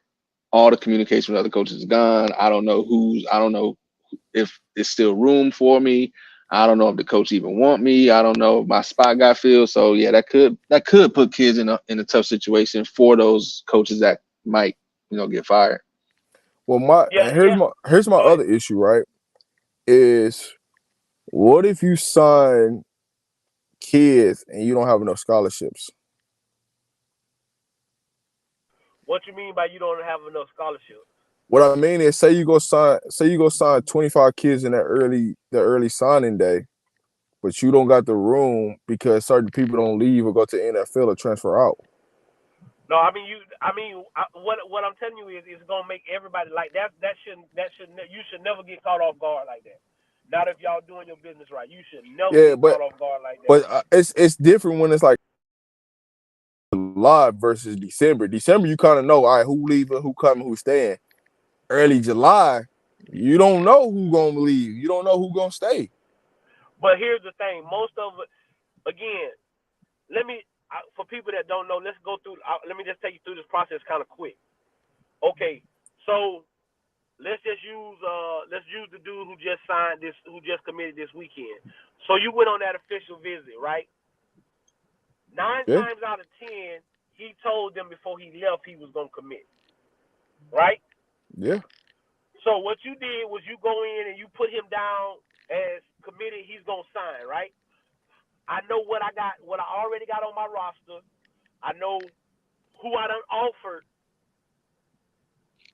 Speaker 4: All the communication with other coaches is gone. I don't know if there's still room for me. I don't know if the coach even want me. I don't know if my spot got filled. So yeah, that could put kids in a tough situation for those coaches that might, get fired.
Speaker 2: Well, here's my other issue, right? Is what if you sign kids and you don't have enough scholarships?
Speaker 3: What you mean by you don't have enough scholarships?
Speaker 2: What I mean is, say you go sign 25 kids in the early signing day, but you don't got the room because certain people don't leave or go to NFL or transfer out.
Speaker 3: No, what I'm telling you is it's gonna make everybody like that. You should never get caught off guard like that. Not if y'all doing your business right. You should never get caught off guard like that.
Speaker 2: But it's different when it's like July versus December. December, you kind of know, all right, who leaving, who coming, who staying. Early July, you don't know who gonna leave. You don't know who gonna stay.
Speaker 3: But here's the thing: most of it, again, for people that don't know, let's go through. Let me just take you through this process kind of quick. Okay, so let's use the dude who just signed this, who just committed this weekend. So you went on that official visit, right? 9 times out of 10, he told them before he left he was gonna commit, right?
Speaker 2: Yeah.
Speaker 3: So what you did was you go in and you put him down as committed. He's gonna sign, right? I know what I already got on my roster. I know who I done offered,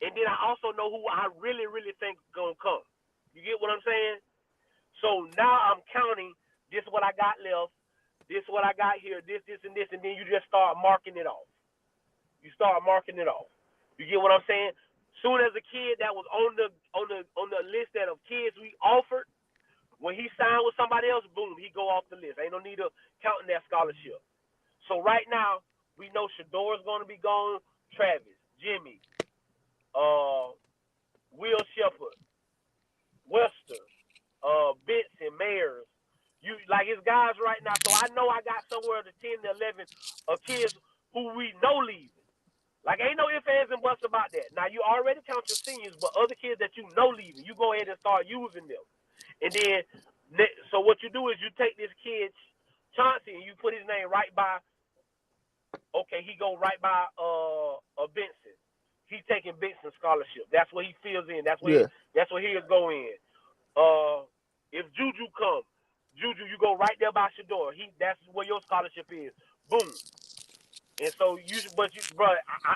Speaker 3: and then I also know who I really, really think is gonna come. You get what I'm saying? So now I'm counting. This is what I got left. This is what I got here. This, and this, and then you just start marking it off. You start marking it off. You get what I'm saying? Soon as a kid that was on the list that of kids we offered, when he signed with somebody else, boom, he go off the list. Ain't no need of counting that scholarship. So right now, we know Shador's going to be gone. Travis, Jimmy, Will Shepard, Wester, Benson, Mayers. It's guys right now. So I know I got somewhere to 10 to 11 of kids who we know leaving. Like, ain't no ifs, ands, and buts about that. Now, you already count your seniors, but other kids that you know leaving, you go ahead and start using them. And then, so what you do is you take this kid, Chauncey, and you put his name right by, okay, he go right by Benson. He's taking Benson's scholarship. That's where he fills in. That's where he'll go in. If Juju comes, Juju, you go right there by Shador. That's where your scholarship is. Boom. And so bro,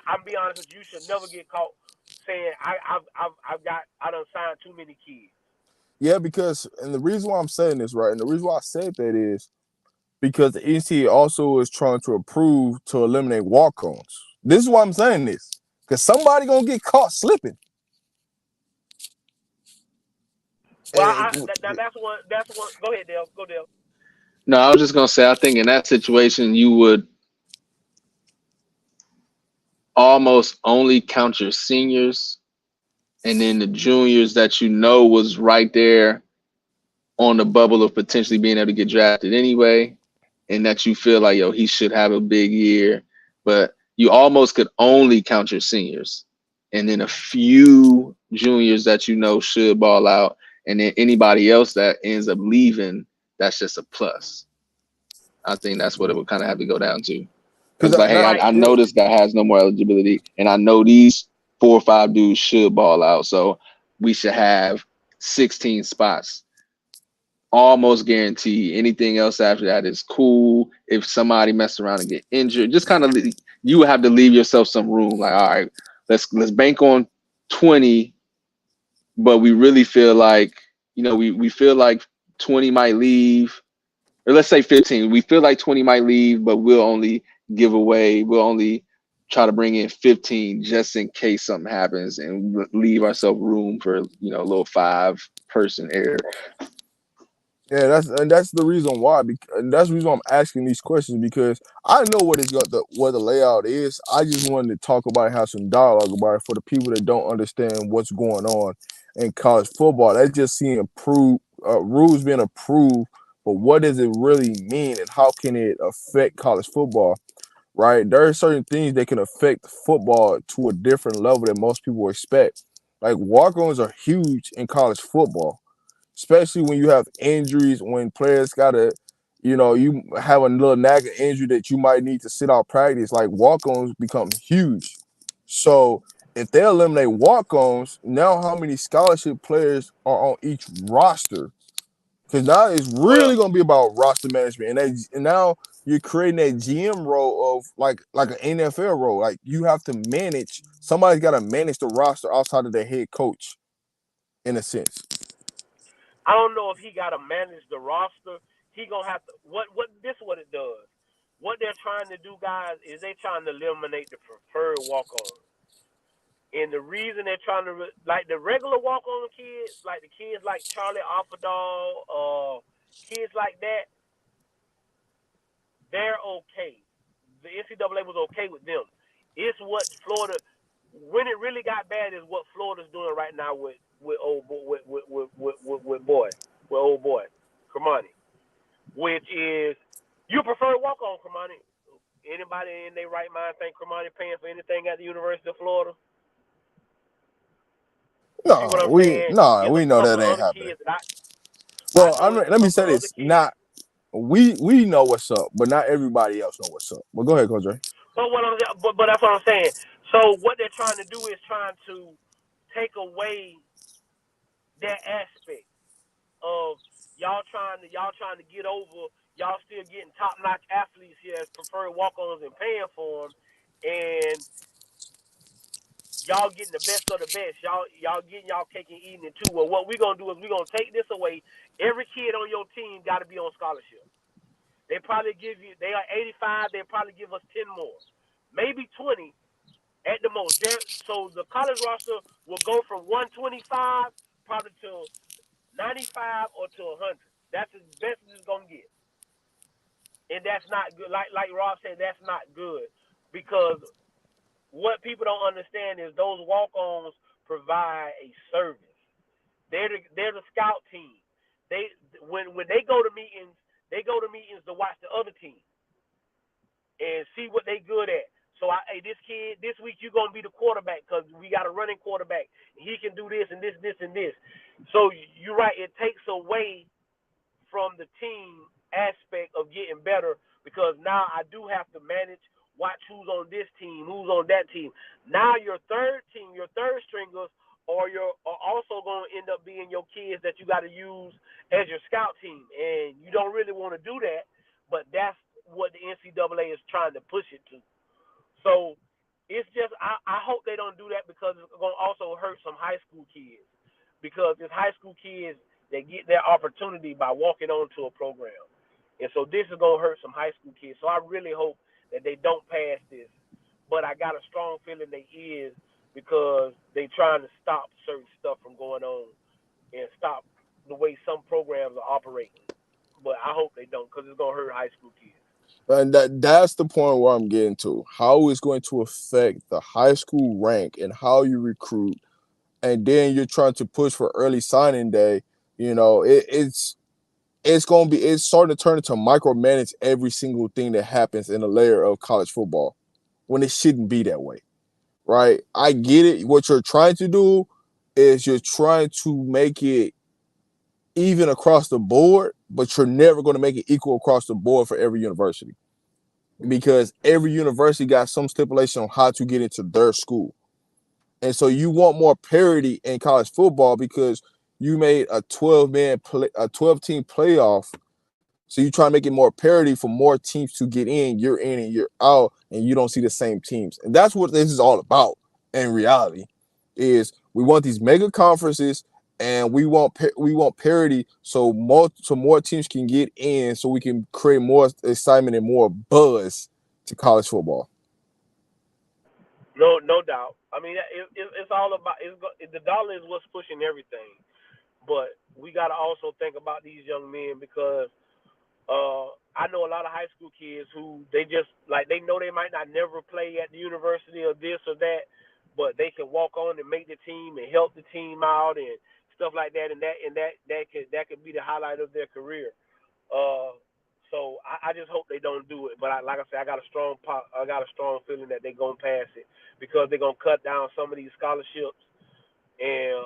Speaker 3: I'm be honest with you, you should never get caught saying I done signed too many kids.
Speaker 2: Yeah, and the reason why I'm saying this, right, and the reason why I said that is because the NCAA also is trying to approve to eliminate walk-ons. This is why I'm saying this, because somebody gonna get caught slipping.
Speaker 3: Well, that's one. Go ahead, Dale. Go, Dale.
Speaker 4: No, I was just gonna say, I think in that situation you would almost only count your seniors, and then the juniors that you know was right there on the bubble of potentially being able to get drafted anyway, and that you feel like, yo, he should have a big year, but you almost could only count your seniors, and then a few juniors that you know should ball out, and then anybody else that ends up leaving, that's just a plus. I think that's what it would kind of have to go down to. It's like, hey, I know this guy has no more eligibility, and I know these 4 or 5 dudes should ball out, so we should have 16 spots. Almost guarantee. Anything else after that is cool. If somebody mess around and get injured, just kind of you have to leave yourself some room. Like, all right, let's bank on 20, but we really feel like, we feel like 20 might leave, or let's say 15. We feel like 20 might leave, but we'll only try to bring in 15 just in case something happens, and leave ourselves room for, a little 5-person error.
Speaker 2: Yeah, that's the reason why. And that's the reason why I'm asking these questions, because I know what what the layout is. I just wanted to talk about it, have some dialogue about it for the people that don't understand what's going on in college football. That's just seeing rules being approved, but what does it really mean, and how can it affect college football? Right? There are certain things that can affect football to a different level than most people expect. Like walk-ons are huge in college football, especially when you have injuries, when players you have a little nagging injury that you might need to sit out practice. Like walk-ons become huge. So if they eliminate walk-ons, now how many scholarship players are on each roster? Because now it's really going to be about roster management, and now you're creating that GM role of like an NFL role. Like you have to manage. Somebody's got to manage the roster outside of the head coach, in a sense.
Speaker 3: I don't know if he got to manage the roster. He gonna have to. This is what it does. What they're trying to do, guys, is they trying to eliminate the preferred walk-on. And the reason they're trying to, like the regular walk-on kids, like the kids like Charlie Alfadal, kids like that, they're okay. The NCAA was okay with them. It's what Florida, when it really got bad, is what Florida's doing right now with old boy, Kermani, which is you prefer walk-on Kermani. Anybody in their right mind think Kermani paying for anything at the University of Florida? You see what I'm saying?
Speaker 2: We know that ain't happening. Let me say this. We know what's up, but not everybody else know what's up. Well, go ahead, Coach Ray.
Speaker 3: But that's what I'm saying. So what they're trying to do is trying to take away that aspect of y'all trying to get over. Y'all still getting top-notch athletes here as preferred walk-ons and paying for them, and y'all getting the best of the best. Y'all getting y'all cake and eating it too. Well, what we're gonna do is we're gonna take this away. Every kid on your team got to be on scholarship. They probably give you. They are 85. They probably give us 10 more, maybe 20. At the most. So the college roster will go from 125 probably to 95 or to 100. That's as best as it's gonna get, and that's not good. Like Rob said, that's not good because what people don't understand is those walk-ons provide a service. They're the scout team. When they go to meetings, they go to meetings to watch the other team and see what they good at. So hey, this kid this week you're gonna be the quarterback because we got a running quarterback. He can do this and this, this and this. So you're right. It takes away from the team aspect of getting better because now I do have to manage, watch who's on this team, who's on that team. Now your third team, your third stringers are also going to end up being your kids that you got to use as your scout team, and you don't really want to do that, but that's what the NCAA is trying to push it to. So it's just I hope they don't do that because it's going to also hurt some high school kids because it's high school kids that get their opportunity by walking onto a program. And so this is going to hurt some high school kids. So I really hope that they don't pass this. But I got a strong feeling they is because they trying to stop certain stuff from going on and stop the way some programs are operating. But I hope they don't because it's going to hurt high school kids.
Speaker 2: And that's the point where I'm getting to. How it's going to affect the high school rank and how you recruit, and then you're trying to push for early signing day. You know, it's starting to turn into micromanage every single thing that happens in a layer of college football when it shouldn't be that way, right? I get it. What you're trying to do is you're trying to make it even across the board, but you're never going to make it equal across the board for every university because every university got some stipulation on how to get into their school. And so you want more parity in college football because you made a 12 team playoff. So you try to make it more parity for more teams to get in and you're out, and you don't see the same teams. And that's what this is all about in reality, is we want these mega conferences and we want parity so more teams can get in so we can create more excitement and more buzz to college football.
Speaker 3: No doubt. I mean, it's all about the dollar is what's pushing everything. But we got to also think about these young men because I know a lot of high school kids who they just they know they might not never play at the university or this or that, but they can walk on and make the team and help the team out and stuff like that, and that could be the highlight of their career. So I just hope they don't do it. But like I said, I got a strong feeling that they're gonna pass it because they're gonna cut down some of these scholarships, and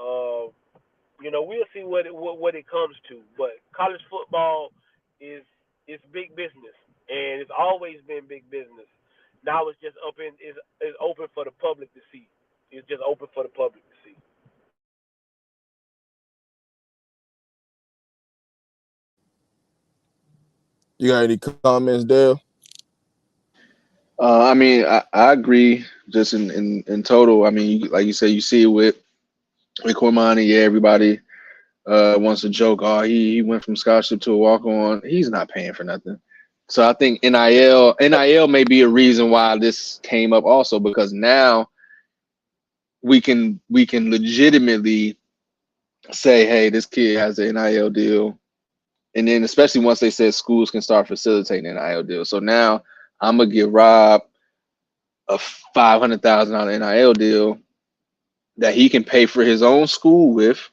Speaker 3: we'll see what it comes to. But college football is big business, and it's always been big business. Now it's just is open for the public to see. It's just open for the public to see.
Speaker 2: You got any comments, Dale?
Speaker 4: I mean, I agree. Just in total, I mean, like you said, you see it with Cormani. Yeah, everybody wants to joke. Oh, he went from scholarship to a walk on. He's not paying for nothing. So I think NIL may be a reason why this came up also because now we can legitimately say, hey, this kid has an NIL deal, and then especially once they said schools can start facilitating an NIL deal. So now I'm gonna give Rob a $500,000 NIL deal that he can pay for his own school with,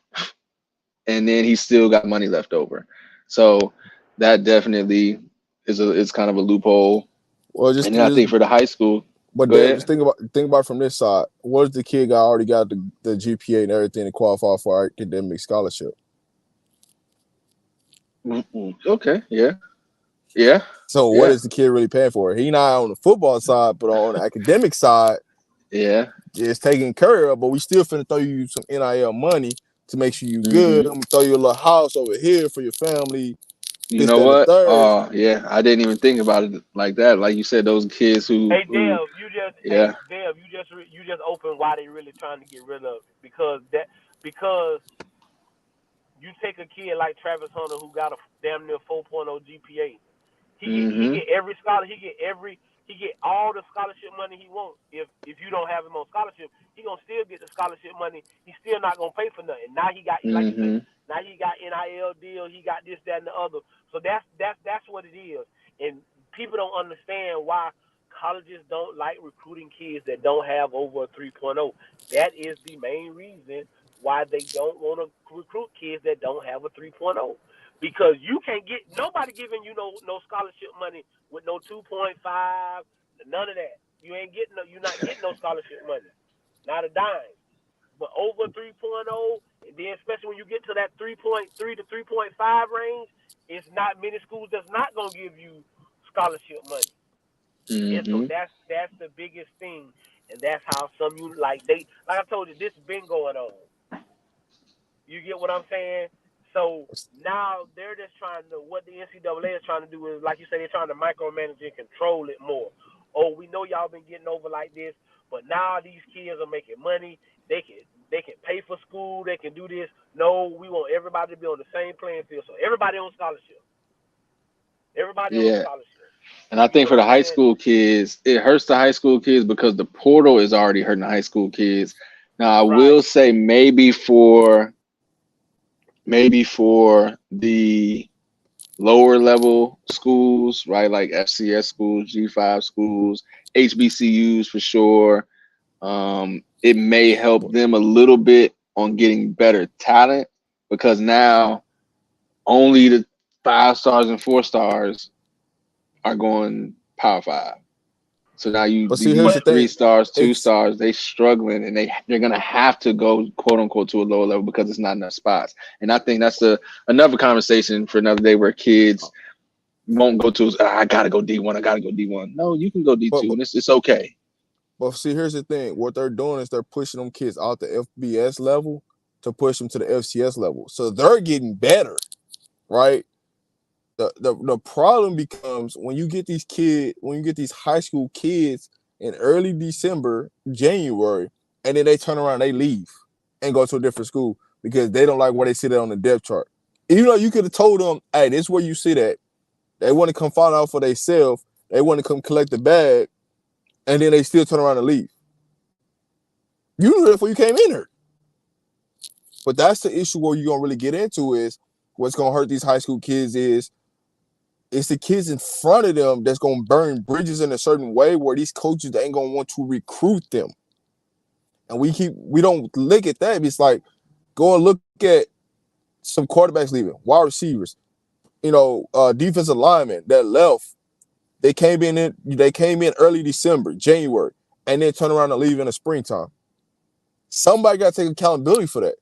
Speaker 4: and then he still got money left over. So that definitely is kind of a loophole.
Speaker 2: Well,
Speaker 4: And then I think for the high school,
Speaker 2: but
Speaker 4: go
Speaker 2: Dale, just
Speaker 4: ahead.
Speaker 2: think about from this side. What if the kid already got the GPA and everything to qualify for academic scholarship?
Speaker 4: Okay, yeah,
Speaker 2: So what
Speaker 4: yeah,
Speaker 2: is the kid really paying for? He not on the football side, but on the academic side,
Speaker 4: yeah.
Speaker 2: it's taken care of. But we still finna throw you some NIL money to make sure you good.
Speaker 4: hmm
Speaker 2: I'm gonna throw you a little house over here for your family.
Speaker 4: You
Speaker 2: This,
Speaker 4: know
Speaker 2: that, and the
Speaker 4: what?
Speaker 2: third.
Speaker 4: Oh, yeah. I didn't even think about it like that. Like you said, those kids
Speaker 3: Hey
Speaker 4: who,
Speaker 3: Dev,
Speaker 4: yeah.
Speaker 3: you just opened why they really trying to get rid of it because you take a kid like Travis Hunter who got a damn near 4.0 GPA. He
Speaker 4: hmm
Speaker 3: get every scholar. He get every He get all the scholarship money he wants. If you don't have him on scholarship, he gonna still get the scholarship money. He's still not gonna pay for nothing. Now he got, like you say, now he got NIL deal. He got this, that, and the other. So that's what it is. And people don't understand why colleges don't like recruiting kids that don't have over a 3.0. That is the main reason why they don't want to recruit kids that don't have a 3.0. Because you can't get nobody giving you no scholarship money with no 2.5, none of that. You're not getting no scholarship money, not a dime. But over 3.0, and then especially when you get to that 3.3 to 3.5 range, it's not many schools that's not gonna give you scholarship money. And so that's the biggest thing, and that's how some like I told you, this has been going on. You get what I'm saying? So now they're just trying to, what the NCAA is trying to do is, like you say, they're trying to micromanage and control it more. Oh, we know y'all been getting over like this, but now these kids are making money. They can pay for school. They can do this. No, we want everybody to be on the same playing field. So everybody on scholarship. Everybody on scholarship.
Speaker 4: And I think for the high school kids, it hurts the high school kids because the portal is already hurting the high school kids. Now, I will say maybe for the lower level schools, right? Like FCS schools, G5 schools, HBCUs for sure. It may help them a little bit on getting better talent because now only the 5 stars and 4 stars are going Power 5. So now these 3 stars, 2 stars, they struggling and they're gonna have to go quote unquote to a lower level because it's not enough spots. And I think that's another conversation for another day where kids won't go to I gotta go D1, I gotta go D1. No, you can go D2 and it's okay.
Speaker 2: But see, here's the thing. What they're doing is they're pushing them kids out the FBS level to push them to the FCS level. So they're getting better, right? The problem becomes when you get these high school kids in early December, January, and then they turn around, they leave and go to a different school because they don't like where they sit at on the depth chart. Even though you could have told them, hey, this is where you sit at. They want to come find out for themselves. They want to come collect the bag, and then they still turn around and leave. You knew that before you came in here. But that's the issue where you're going to really get into is what's going to hurt these high school kids is it's the kids in front of them that's going to burn bridges in a certain way where these coaches ain't going to want to recruit them. And we don't look at that. It's like, go and look at some quarterbacks leaving, wide receivers, defensive linemen that left. They came in early December, January, and then turn around and leave in the springtime. Somebody got to take accountability for that.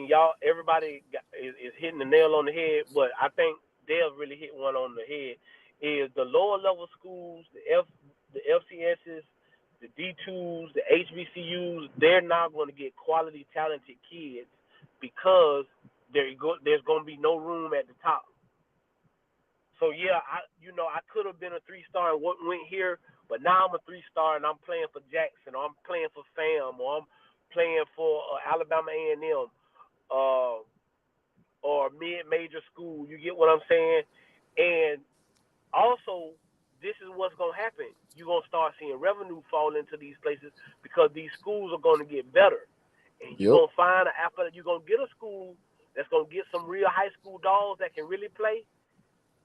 Speaker 3: Y'all, everybody is hitting the nail on the head, but I think Dale really hit one on the head. Is the lower level schools, the FCSs, the D2s, the HBCUs, they're not going to get quality, talented kids because there's going to be no room at the top. So yeah, I could have been a 3-star and went here, but now I'm a 3-star and I'm playing for Jackson, or I'm playing for FAM, or I'm playing for Alabama A&M, or mid-major school. You get what I'm saying? And also, this is what's going to happen. You're going to start seeing revenue fall into these places because these schools are going to get better. And you're going to find you're going to get a school that's going to get some real high school dogs that can really play,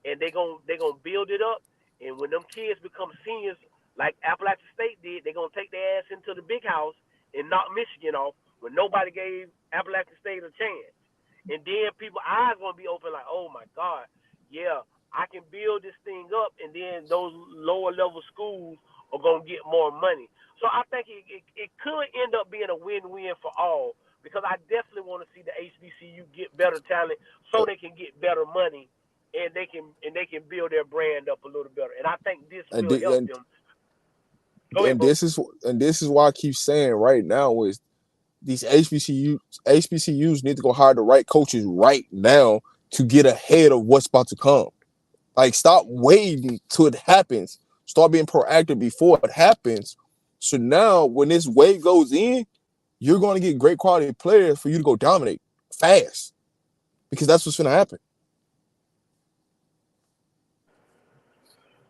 Speaker 3: and they're going to build it up. And when them kids become seniors, like Appalachian State did, they're going to take their ass into the big house and knock Michigan off when nobody gave Appalachian State a chance. And then people's eyes going to be open like, oh, my God, yeah, I can build this thing up, and then those lower-level schools are going to get more money. So I think it could end up being a win-win for all, because I definitely want to see the HBCU get better talent so they can get better money, and they can build their brand up a little better. And I think this will help them.
Speaker 2: This is why I keep saying right now is these HBCUs need to go hire the right coaches right now to get ahead of what's about to come. Like, stop waiting till it happens. Start being proactive before it happens. So now when this wave goes in, you're going to get great quality players for you to go dominate fast, because that's what's going to happen.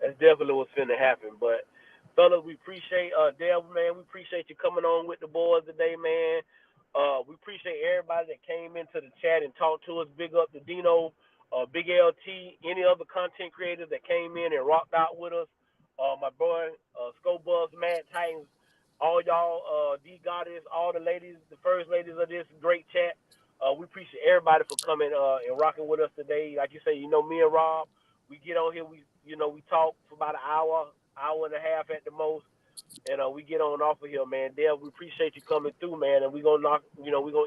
Speaker 3: That's definitely what's finna happen. But fellas, we appreciate Dale, man. We appreciate you coming on with the boys today, man. We appreciate everybody that came into the chat and talked to us. Big up to Dino, Big LT, any other content creators that came in and rocked out with us. My boy, Scobuzz, Mad Titans, all y'all, D Goddess, all the ladies, the first ladies of this great chat. We appreciate everybody for coming and rocking with us today. Like you say, you know, me and Rob, we get on here, we talk for about an hour and a half at the most, and we get on off of here, man. Dale, we appreciate you coming through, man, and we're gonna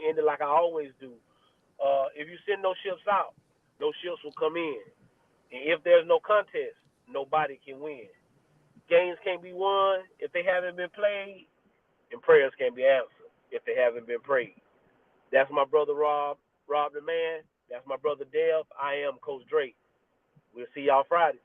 Speaker 3: end it like I always do. If you send no ships out, no ships will come in. And if there's no contest, nobody can win. Games can't be won if they haven't been played, and prayers can't be answered if they haven't been prayed. That's my brother Rob the man. That's my brother Dale. I am Coach Drake. We'll see y'all Friday.